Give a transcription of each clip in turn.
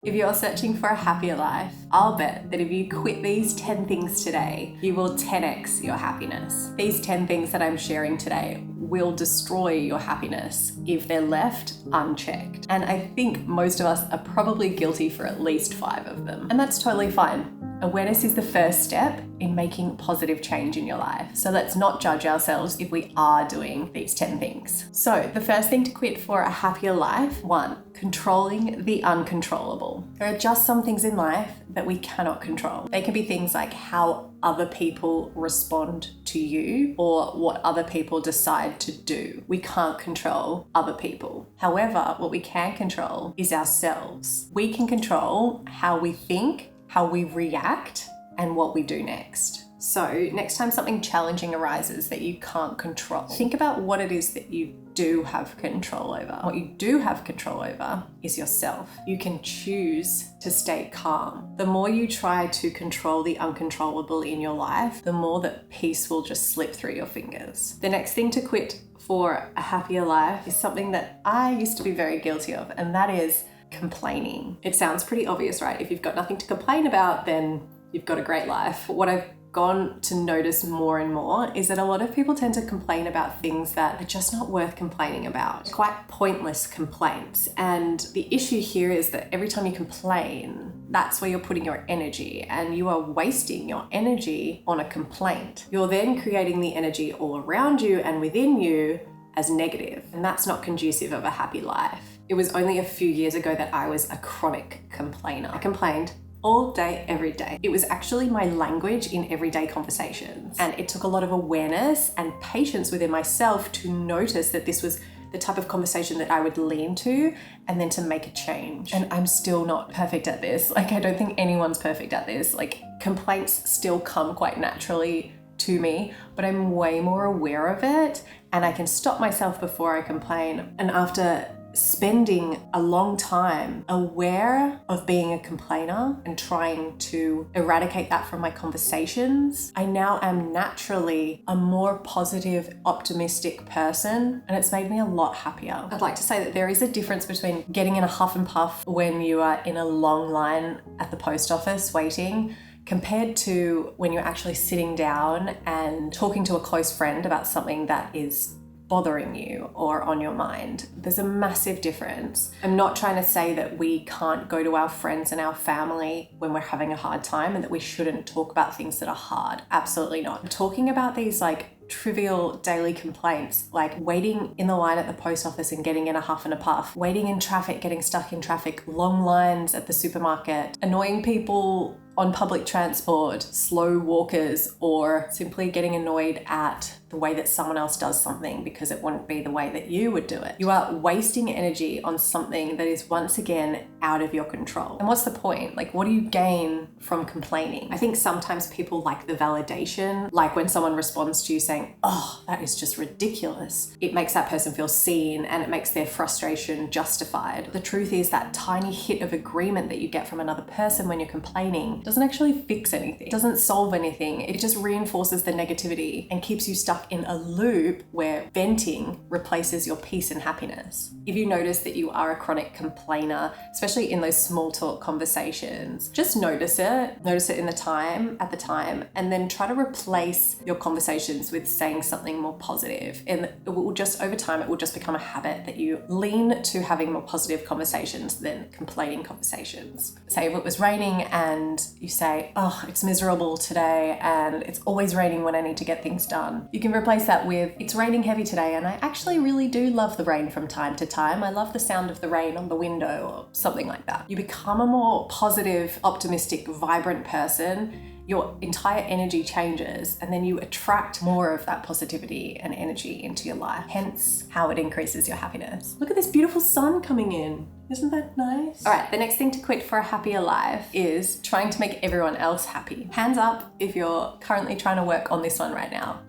If you're searching for a happier life, I'll bet that if you quit these 10 things today, you will 10x your happiness. These 10 things that I'm sharing today will destroy your happiness if they're left unchecked. And I think most of us are probably guilty for at least 5 of them. And that's totally fine. Awareness is the first step in making positive change in your life. So let's not judge ourselves if we are doing these 10 things. So the first thing to quit for a happier life, 1, controlling the uncontrollable. There are just some things in life that we cannot control. They can be things like how other people respond to you or what other people decide to do. We can't control other people. However, what we can control is ourselves. We can control how we think, how we react, and what we do next. So next time something challenging arises that you can't control, think about what it is that you do have control over. What you do have control over is yourself. You can choose to stay calm. The more you try to control the uncontrollable in your life, the more that peace will just slip through your fingers. The next thing to quit for a happier life is something that I used to be very guilty of, and that is complaining. It sounds pretty obvious, right? If you've got nothing to complain about, then you've got a great life. But what I've gone to notice more and more is that a lot of people tend to complain about things that are just not worth complaining about. Quite pointless complaints. And the issue here is that every time you complain, that's where you're putting your energy, and you are wasting your energy on a complaint. You're then creating the energy all around you and within you as negative, and that's not conducive of a happy life. It was only a few years ago that I was a chronic complainer. I complained all day, every day. It was actually my language in everyday conversations. And it took a lot of awareness and patience within myself to notice that this was the type of conversation that I would lean to, and then to make a change. And I'm still not perfect at this. Like, I don't think anyone's perfect at this. Like, complaints still come quite naturally to me, but I'm way more aware of it, and I can stop myself before I complain. And after spending a long time aware of being a complainer and trying to eradicate that from my conversations, I now am naturally a more positive, optimistic person, and it's made me a lot happier. I'd like to say that there is a difference between getting in a huff and puff when you are in a long line at the post office waiting, compared to when you're actually sitting down and talking to a close friend about something that is bothering you or on your mind. There's a massive difference. I'm not trying to say that we can't go to our friends and our family when we're having a hard time and that we shouldn't talk about things that are hard. Absolutely not. I'm talking about these trivial daily complaints, like waiting in the line at the post office and getting in a huff and a puff, waiting in traffic, getting stuck in traffic, long lines at the supermarket, annoying people on public transport, slow walkers, or simply getting annoyed at the way that someone else does something because it wouldn't be the way that you would do it. You are wasting energy on something that is once again out of your control. And what's the point? Like, what do you gain from complaining? I think sometimes people like the validation, like when someone responds to you saying, "Oh, that is just ridiculous." It makes that person feel seen and it makes their frustration justified. The truth is that tiny hit of agreement that you get from another person when you're complaining doesn't actually fix anything. It doesn't solve anything. It just reinforces the negativity and keeps you stuck in a loop where venting replaces your peace and happiness. If you notice that you are a chronic complainer, especially in those small talk conversations, just notice it in at the time, and then try to replace your conversations with saying something more positive. And it will just, over time, it will just become a habit that you lean to having more positive conversations than complaining conversations. Say if it was raining and you say, "Oh, it's miserable today and it's always raining when I need to get things done." You can replace that with, "It's raining heavy today and I actually really do love the rain from time to time. I love the sound of the rain on the window," or something like that. You become a more positive, optimistic, vibrant person. Your entire energy changes, and then you attract more of that positivity and energy into your life. Hence how it increases your happiness. Look at this beautiful sun coming in. Isn't that nice? All right, the next thing to quit for a happier life is trying to make everyone else happy. Hands up if you're currently trying to work on this one right now.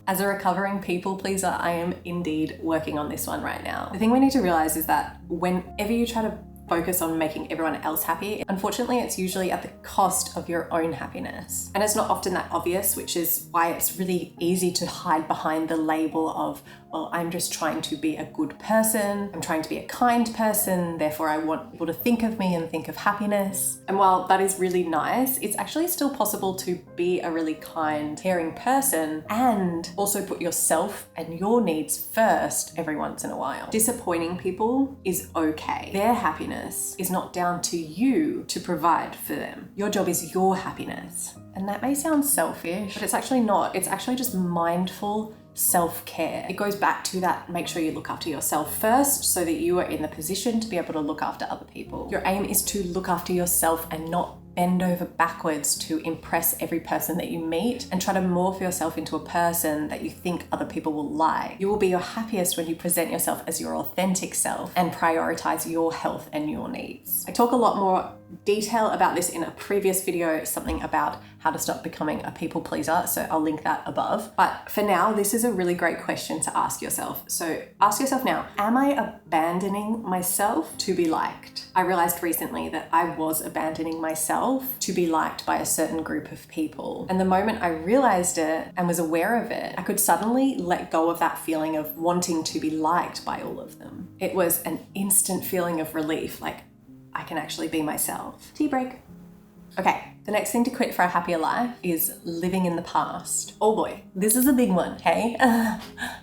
As a recovering people pleaser, I am indeed working on this one right now. The thing we need to realize is that whenever you try to focus on making everyone else happy, unfortunately, it's usually at the cost of your own happiness. And it's not often that obvious, which is why it's really easy to hide behind the label of, well, I'm just trying to be a good person. I'm trying to be a kind person. Therefore, I want people to think of me and think of happiness. And while that is really nice, it's actually still possible to be a really kind, caring person and also put yourself and your needs first every once in a while. Disappointing people is okay. Their happiness is not down to you to provide for them. Your job is your happiness. And that may sound selfish, but it's actually not. It's actually just mindful self-care. It goes back to that, make sure you look after yourself first so that you are in the position to be able to look after other people. Your aim is to look after yourself and not bend over backwards to impress every person that you meet and try to morph yourself into a person that you think other people will like. You will be your happiest when you present yourself as your authentic self and prioritize your health and your needs. I talk a lot more detail about this in a previous video, something about how to stop becoming a people pleaser, so I'll link that above. But for now, this is a really great question to ask yourself. So ask yourself now, am I abandoning myself to be liked? I realized recently that I was abandoning myself to be liked by a certain group of people. And the moment I realized it and was aware of it, I could suddenly let go of that feeling of wanting to be liked by all of them. It was an instant feeling of relief, like I can actually be myself. Tea break. Okay, the next thing to quit for a happier life is living in the past. Oh boy, this is a big one, hey?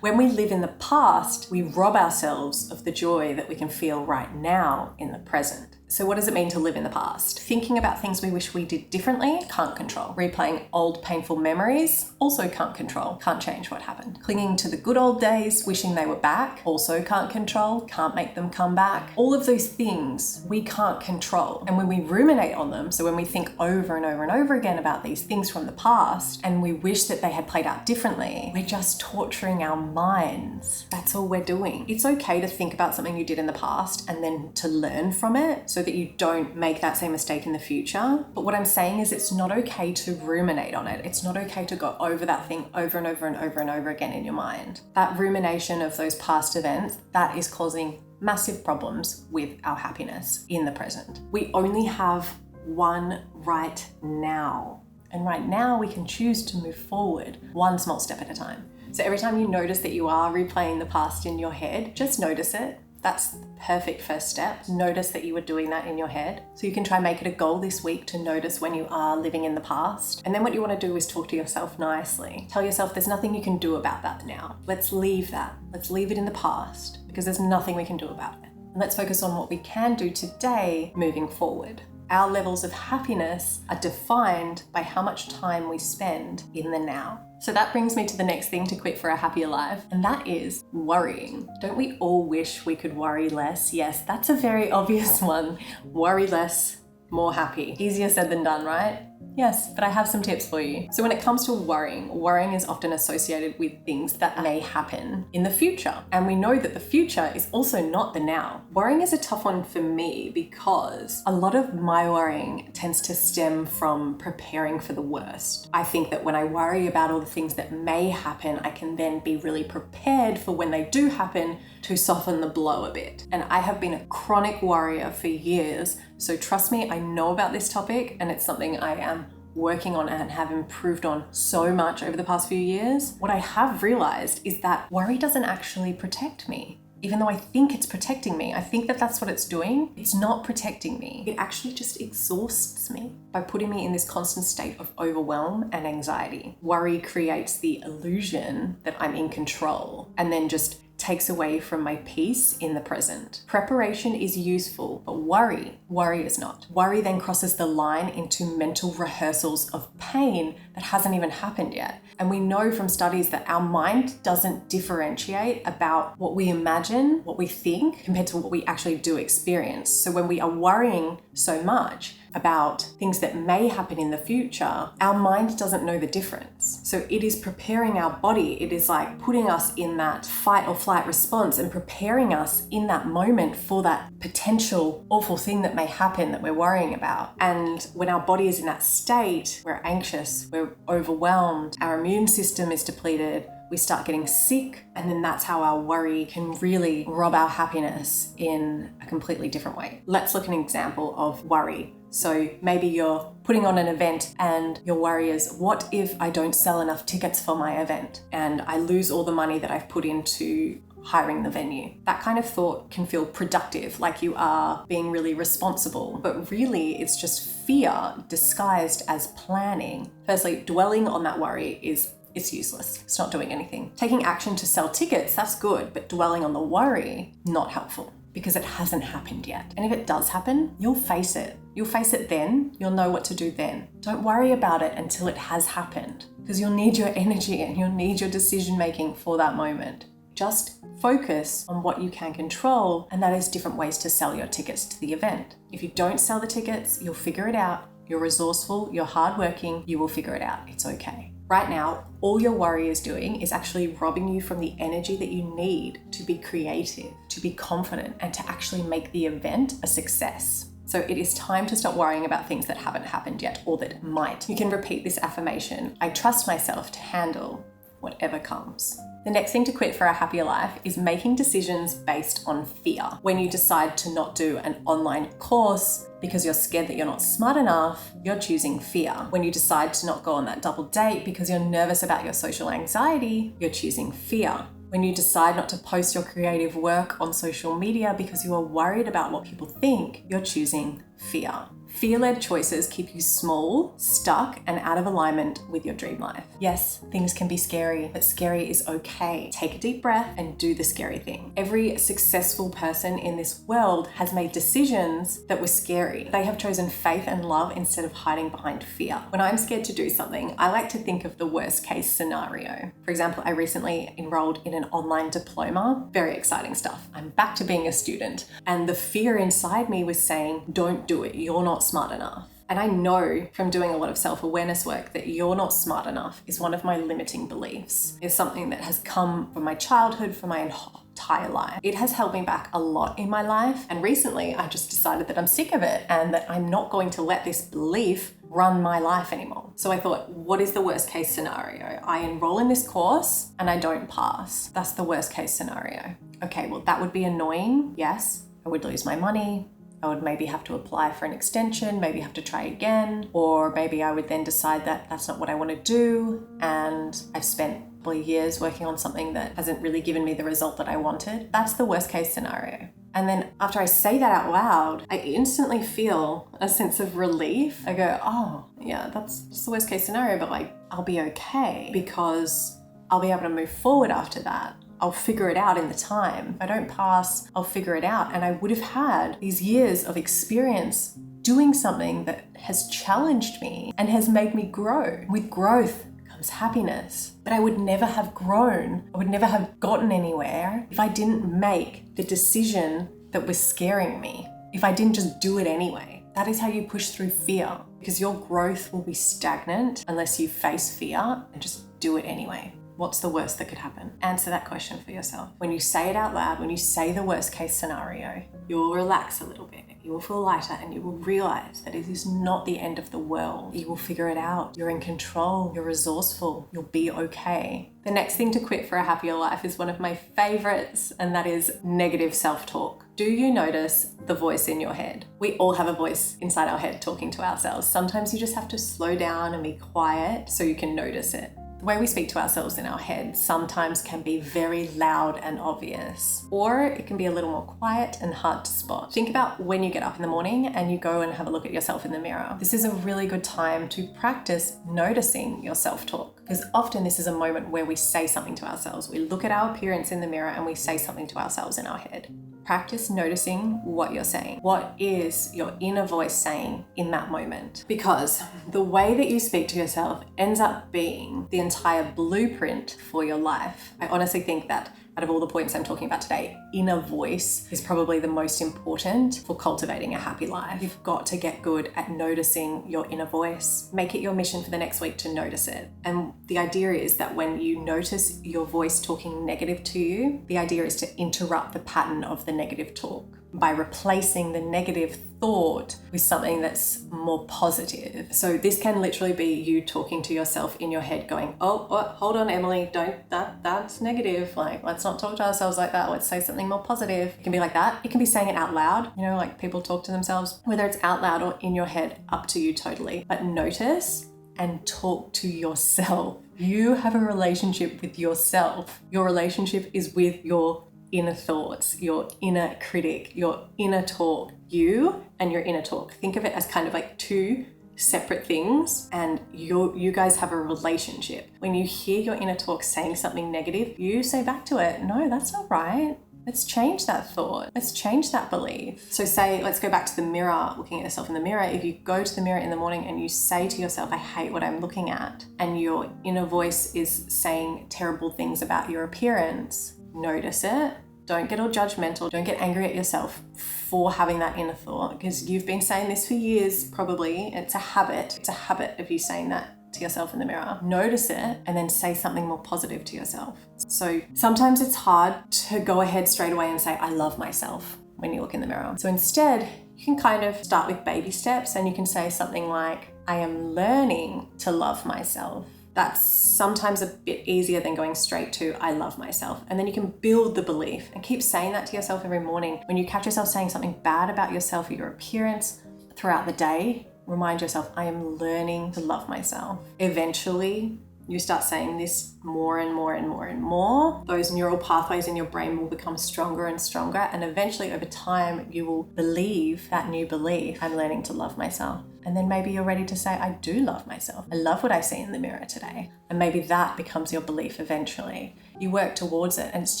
When we live in the past, we rob ourselves of the joy that we can feel right now in the present. So what does it mean to live in the past? Thinking about things we wish we did differently, can't control. Replaying old painful memories, also can't control, can't change what happened. Clinging to the good old days, wishing they were back, also can't control, can't make them come back. All of those things we can't control. And when we ruminate on them, so when we think over and over and over again about these things from the past, and we wish that they had played out differently, we're just torturing our minds. That's all we're doing. It's okay to think about something you did in the past and then to learn from it so that you don't make that same mistake in the future. But what I'm saying is it's not okay to ruminate on it. It's not okay to go over that thing over and over and over and over again in your mind. That rumination of those past events, that is causing massive problems with our happiness in the present. We only have one right now. And right now we can choose to move forward one small step at a time. So every time you notice that you are replaying the past in your head, just notice it. That's the perfect first step. Notice that you were doing that in your head. So you can try and make it a goal this week to notice when you are living in the past. And then what you want to do is talk to yourself nicely. Tell yourself there's nothing you can do about that now. Let's leave that. Let's leave it in the past because there's nothing we can do about it. And let's focus on what we can do today moving forward. Our levels of happiness are defined by how much time we spend in the now. So that brings me to the next thing to quit for a happier life, and that is worrying. Don't we all wish we could worry less? Yes, that's a very obvious one. Worry less, more happy. Easier said than done, right? Yes, but I have some tips for you. So when it comes to worrying is often associated with things that may happen in the future. And we know that the future is also not the now. Worrying is a tough one for me because a lot of my worrying tends to stem from preparing for the worst. I think that when I worry about all the things that may happen, I can then be really prepared for when they do happen to soften the blow a bit. And I have been a chronic worrier for years. So trust me, I know about this topic and it's something I am working on and have improved on so much over the past few years. What I have realized is that worry doesn't actually protect me. Even though I think it's protecting me, I think that that's what it's doing. It's not protecting me. It actually just exhausts me by putting me in this constant state of overwhelm and anxiety. Worry creates the illusion that I'm in control and then just takes away from my peace in the present. Preparation is useful, but worry is not. Worry then crosses the line into mental rehearsals of pain that hasn't even happened yet. And we know from studies that our mind doesn't differentiate about what we imagine, what we think, compared to what we actually do experience. So when we are worrying so much about things that may happen in the future, our mind doesn't know the difference. So it is preparing our body. It is like putting us in that fight or flight response and preparing us in that moment for that potential awful thing that may happen that we're worrying about. And when our body is in that state, we're anxious, we're overwhelmed, our immune system is depleted, we start getting sick, and then that's how our worry can really rob our happiness in a completely different way. Let's look at an example of worry. So maybe you're putting on an event and your worry is, what if I don't sell enough tickets for my event and I lose all the money that I've put into hiring the venue? That kind of thought can feel productive, like you are being really responsible, but really it's just fear disguised as planning. Firstly, dwelling on that worry it's useless. It's not doing anything. Taking action to sell tickets, that's good, but dwelling on the worry, not helpful, because it hasn't happened yet. And if it does happen, you'll face it. You'll face it then, you'll know what to do then. Don't worry about it until it has happened, because you'll need your energy and you'll need your decision making for that moment. Just focus on what you can control, and that is different ways to sell your tickets to the event. If you don't sell the tickets, you'll figure it out. You're resourceful, you're hardworking, you will figure it out. It's okay. Right now, all your worry is doing is actually robbing you from the energy that you need to be creative, to be confident, and to actually make the event a success. So it is time to stop worrying about things that haven't happened yet or that might. You can repeat this affirmation: I trust myself to handle whatever comes. The next thing to quit for a happier life is making decisions based on fear. When you decide to not do an online course because you're scared that you're not smart enough, you're choosing fear. When you decide to not go on that double date because you're nervous about your social anxiety, you're choosing fear. When you decide not to post your creative work on social media because you are worried about what people think, you're choosing fear. Fear-led choices keep you small, stuck, and out of alignment with your dream life. Yes, things can be scary, but scary is okay. Take a deep breath and do the scary thing. Every successful person in this world has made decisions that were scary. They have chosen faith and love instead of hiding behind fear. When I'm scared to do something, I like to think of the worst case scenario. For example, I recently enrolled in an online diploma. Very exciting stuff. I'm back to being a student, and the fear inside me was saying, don't do it. You're not smart enough. And I know from doing a lot of self-awareness work that you're not smart enough is one of my limiting beliefs. It's something that has come from my childhood, from my entire life. It has held me back a lot in my life. And recently I just decided that I'm sick of it and that I'm not going to let this belief run my life anymore. So I thought, what is the worst case scenario? I enroll in this course and I don't pass. That's the worst case scenario. Okay, well, that would be annoying. Yes, I would lose my money. I would maybe have to apply for an extension, maybe have to try again, or maybe I would then decide that that's not what I want to do, and I've spent probably years working on something that hasn't really given me the result that I wanted. That's the worst case scenario. And then after I say that out loud, I instantly feel a sense of relief. I go, oh yeah, that's just the worst case scenario, but like, I'll be okay because I'll be able to move forward after that. I'll figure it out in the time. If I don't pass, I'll figure it out. And I would have had these years of experience doing something that has challenged me and has made me grow. With growth comes happiness. But I would never have grown. I would never have gotten anywhere if I didn't make the decision that was scaring me. If I didn't just do it anyway. That is how you push through fear, because your growth will be stagnant unless you face fear and just do it anyway. What's the worst that could happen? Answer that question for yourself. When you say it out loud, when you say the worst case scenario, you will relax a little bit. You will feel lighter and you will realize that it is not the end of the world. You will figure it out. You're in control. You're resourceful. You'll be okay. The next thing to quit for a happier life is one of my favorites, and that is negative self-talk. Do you notice the voice in your head? We all have a voice inside our head talking to ourselves. Sometimes you just have to slow down and be quiet so you can notice it. The way we speak to ourselves in our head sometimes can be very loud and obvious, or it can be a little more quiet and hard to spot. Think about when you get up in the morning and you go and have a look at yourself in the mirror. This is a really good time to practice noticing your self-talk, because often this is a moment where we say something to ourselves. We look at our appearance in the mirror and we say something to ourselves in our head. Practice noticing what you're saying. What is your inner voice saying in that moment? Because the way that you speak to yourself ends up being the entire blueprint for your life. I honestly think that out of all the points I'm talking about today, inner voice is probably the most important for cultivating a happy life. You've got to get good at noticing your inner voice. Make it your mission for the next week to notice it. And the idea is that when you notice your voice talking negative to you, the idea is to interrupt the pattern of the negative talk. by replacing the negative thought with something that's more positive. So this can literally be you talking to yourself in your head going, oh, hold on, Emily, that's negative. Like, let's not talk to ourselves like that. Let's say something more positive. It can be like that. It can be saying it out loud, like people talk to themselves, whether it's out loud or in your head, up to you totally. But notice and talk to yourself. You have a relationship with yourself. Your relationship is with your inner thoughts, your inner critic, your inner talk. You and your inner talk. Think of it as kind of like two separate things, and you guys have a relationship. When you hear your inner talk saying something negative, you say back to it, no, that's not right. Let's change that thought. Let's change that belief. So let's go back to the mirror, looking at yourself in the mirror. If you go to the mirror in the morning and you say to yourself, I hate what I'm looking at, and your inner voice is saying terrible things about your appearance, notice it. Don't get all judgmental. Don't get angry at yourself for having that inner thought, because you've been saying this for years, probably. It's a habit. It's a habit of you saying that to yourself in the mirror. Notice it and then say something more positive to yourself. So sometimes it's hard to go ahead straight away and say, I love myself when you look in the mirror. So instead, you can kind of start with baby steps, and you can say something like, I am learning to love myself. That's sometimes a bit easier than going straight to, I love myself. And then you can build the belief and keep saying that to yourself every morning. When you catch yourself saying something bad about yourself or your appearance throughout the day, remind yourself, I am learning to love myself. Eventually, you start saying this more and more and more and more. Those neural pathways in your brain will become stronger and stronger. And eventually, over time, you will believe that new belief, I'm learning to love myself. And then maybe you're ready to say, I do love myself. I love what I see in the mirror today. And maybe that becomes your belief eventually. You work towards it, and it's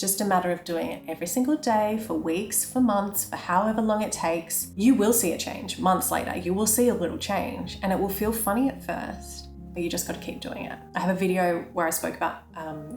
just a matter of doing it every single day, for weeks, for months, for however long it takes. You will see a change. Months later, you will see a little change, and it will feel funny at first, but you just got to keep doing it. I have a video where I spoke about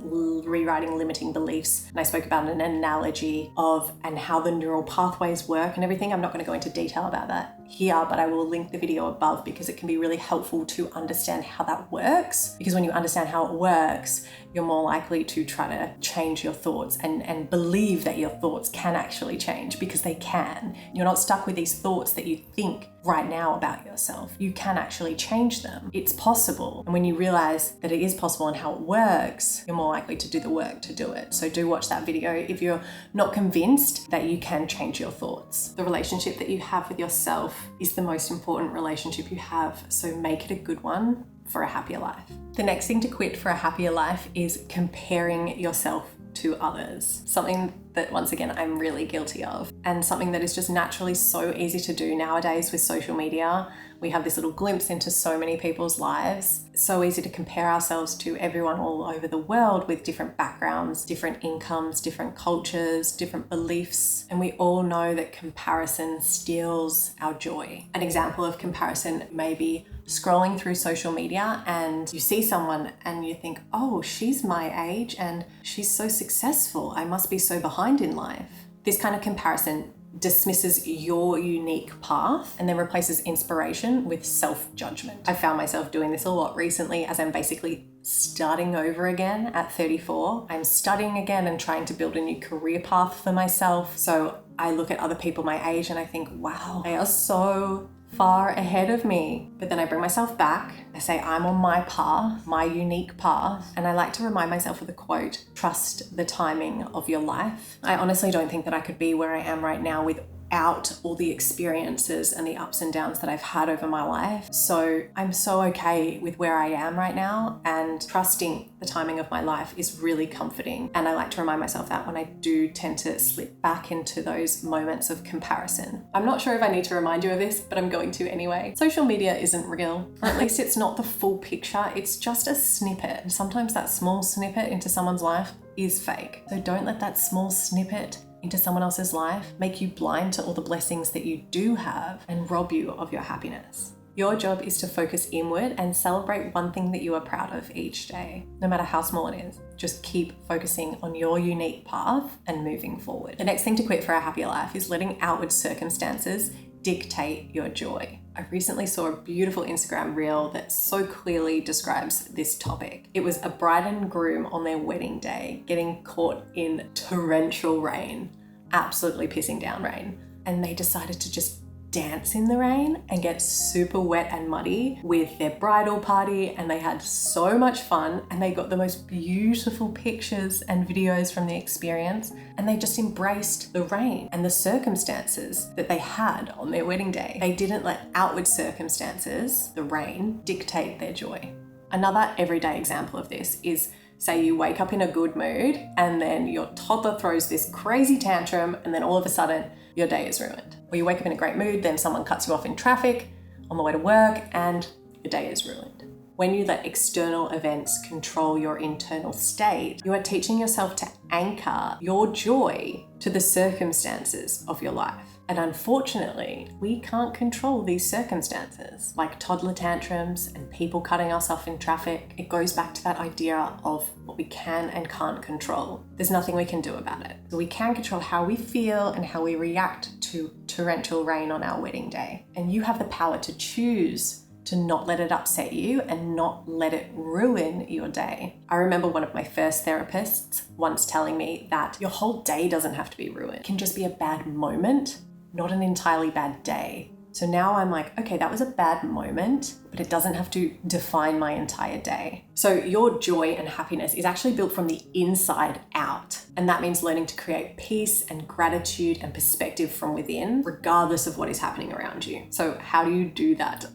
rewriting limiting beliefs, and I spoke about an analogy of and how the neural pathways work and everything. I'm not going to go into detail about that here, but I will link the video above, because it can be really helpful to understand how that works. Because when you understand how it works, you're more likely to try to change your thoughts and believe that your thoughts can actually change, because they can. You're not stuck with these thoughts that you think right now about yourself. You can actually change them. It's possible. And when you realize that it is possible and how it works, you're more likely to do the work to do it. So do watch that video if you're not convinced that you can change your thoughts. The relationship that you have with yourself is the most important relationship you have. So make it a good one for a happier life. The next thing to quit for a happier life is comparing yourself to others. Something that, once again, I'm really guilty of, and something that is just naturally so easy to do nowadays with social media. We have this little glimpse into so many people's lives. It's so easy to compare ourselves to everyone all over the world with different backgrounds, different incomes, different cultures, different beliefs. And we all know that comparison steals our joy. An example of comparison may be scrolling through social media and you see someone and you think, oh, she's my age and she's so successful. I must be so behind in life. This kind of comparison dismisses your unique path and then replaces inspiration with self-judgment. I found myself doing this a lot recently as I'm basically starting over again at 34. I'm studying again and trying to build a new career path for myself. So I look at other people my age and I think, wow, they are so far ahead of me. But then I bring myself back. I say I'm on my path, my unique path. And I like to remind myself of the quote, trust the timing of your life. I honestly don't think that I could be where I am right now without all the experiences and the ups and downs that I've had over my life. So I'm so okay with where I am right now, and trusting the timing of my life is really comforting. And I like to remind myself that when I do tend to slip back into those moments of comparison. I'm not sure if I need to remind you of this, but I'm going to anyway. Social media isn't real, or at least it's not the full picture. It's just a snippet. And sometimes that small snippet into someone's life is fake. So don't let that small snippet into someone else's life make you blind to all the blessings that you do have and rob you of your happiness. Your job is to focus inward and celebrate one thing that you are proud of each day, no matter how small it is. Just keep focusing on your unique path and moving forward. The next thing to quit for a happier life is letting outward circumstances dictate your joy. I recently saw a beautiful Instagram reel that so clearly describes this topic. It was a bride and groom on their wedding day getting caught in torrential rain, absolutely pissing down rain. and they decided to just dance in the rain and get super wet and muddy with their bridal party, and they had so much fun and they got the most beautiful pictures and videos from the experience, and they just embraced the rain and the circumstances that they had on their wedding day. They didn't let outward circumstances, the rain, dictate their joy. Another everyday example of this is, say you wake up in a good mood and then your toddler throws this crazy tantrum and then all of a sudden your day is ruined. Or you wake up in a great mood, then someone cuts you off in traffic on the way to work and your day is ruined. When you let external events control your internal state, you are teaching yourself to anchor your joy to the circumstances of your life. And unfortunately, we can't control these circumstances, like toddler tantrums and people cutting us off in traffic. It goes back to that idea of what we can and can't control. There's nothing we can do about it. So we can control how we feel and how we react to torrential rain on our wedding day. And you have the power to choose to not let it upset you and not let it ruin your day. I remember one of my first therapists once telling me that your whole day doesn't have to be ruined. It can just be a bad moment, not an entirely bad day. So now I'm like, okay, that was a bad moment, but it doesn't have to define my entire day. So your joy and happiness is actually built from the inside out. And that means learning to create peace and gratitude and perspective from within, regardless of what is happening around you. So how do you do that?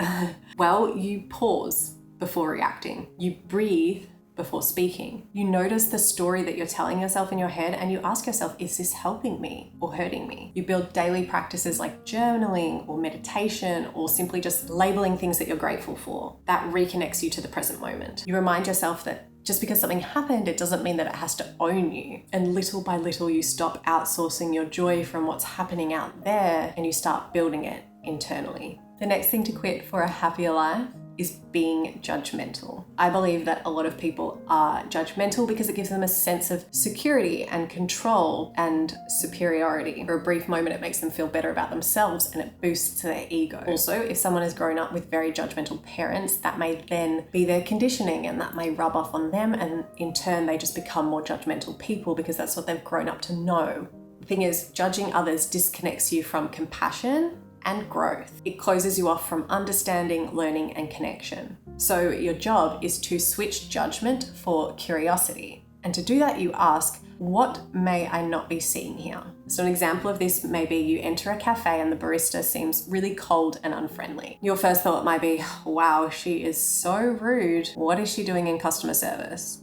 Well, you pause before reacting. You breathe before speaking. You notice the story that you're telling yourself in your head and you ask yourself, is this helping me or hurting me? You build daily practices like journaling or meditation or simply just labeling things that you're grateful for. That reconnects you to the present moment. You remind yourself that just because something happened, it doesn't mean that it has to own you. And little by little, you stop outsourcing your joy from what's happening out there and you start building it internally. The next thing to quit for a happier life is being judgmental. I believe that a lot of people are judgmental because it gives them a sense of security and control and superiority. For a brief moment, it makes them feel better about themselves and it boosts their ego. Also, if someone has grown up with very judgmental parents, that may then be their conditioning and that may rub off on them, and in turn, they just become more judgmental people because that's what they've grown up to know. The thing is, judging others disconnects you from compassion and growth. It closes you off from understanding, learning, and connection. So your job is to switch judgment for curiosity. And to do that, you ask, what may I not be seeing here? So an example of this may be you enter a cafe and the barista seems really cold and unfriendly. Your first thought might be, wow, she is so rude. What is she doing in customer service?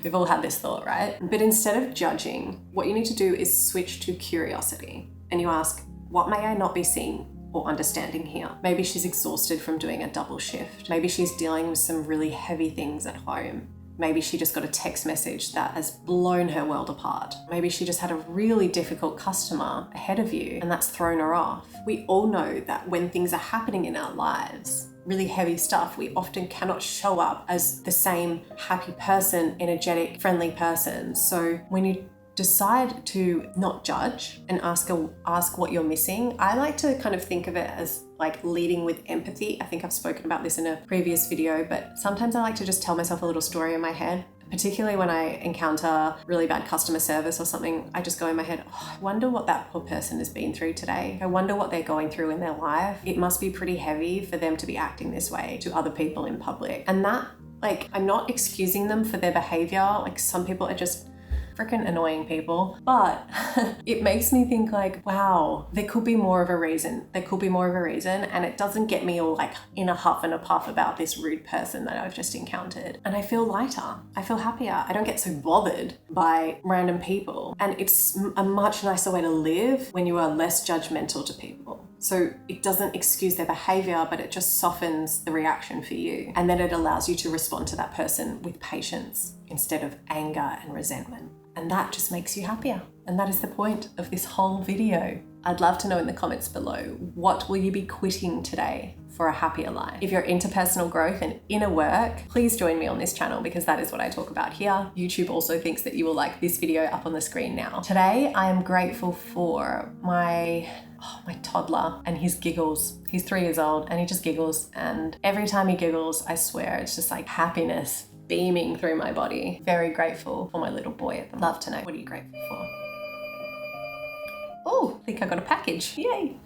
We've all had this thought, right? But instead of judging, what you need to do is switch to curiosity. And you ask, what may I not be seeing or understanding here? Maybe she's exhausted from doing a double shift. Maybe she's dealing with some really heavy things at home. Maybe she just got a text message that has blown her world apart. Maybe she just had a really difficult customer ahead of you and that's thrown her off. We all know that when things are happening in our lives, really heavy stuff, we often cannot show up as the same happy person, energetic, friendly person. So when you decide to not judge and ask what you're missing, I like to kind of think of it as like leading with empathy. I think I've spoken about this in a previous video, but sometimes I like to just tell myself a little story in my head. Particularly when I encounter really bad customer service or something, I just go in my head, oh, I wonder what that poor person has been through today. I wonder what they're going through in their life. It must be pretty heavy for them to be acting this way to other people in public. And that, like, I'm not excusing them for their behavior. Like, some people are just freaking annoying people, but it makes me think like, wow, there could be more of a reason. There could be more of a reason, and it doesn't get me all like in a huff and a puff about this rude person that I've just encountered. And I feel lighter. I feel happier. I don't get so bothered by random people. And it's a much nicer way to live when you are less judgmental to people. So it doesn't excuse their behavior, but it just softens the reaction for you. And then it allows you to respond to that person with patience instead of anger and resentment. And that just makes you happier. And that is the point of this whole video. I'd love to know in the comments below, what will you be quitting today for a happier life? If you're into personal growth and inner work, please join me on this channel because that is what I talk about here. YouTube also thinks that you will like this video up on the screen now. Today, I am grateful for my toddler and his giggles. He's 3 years old and he just giggles. And every time he giggles, I swear, it's just like happiness beaming through my body. Very grateful for my little boy. I'd love to know, what are you grateful for? Oh, I think I got a package. Yay.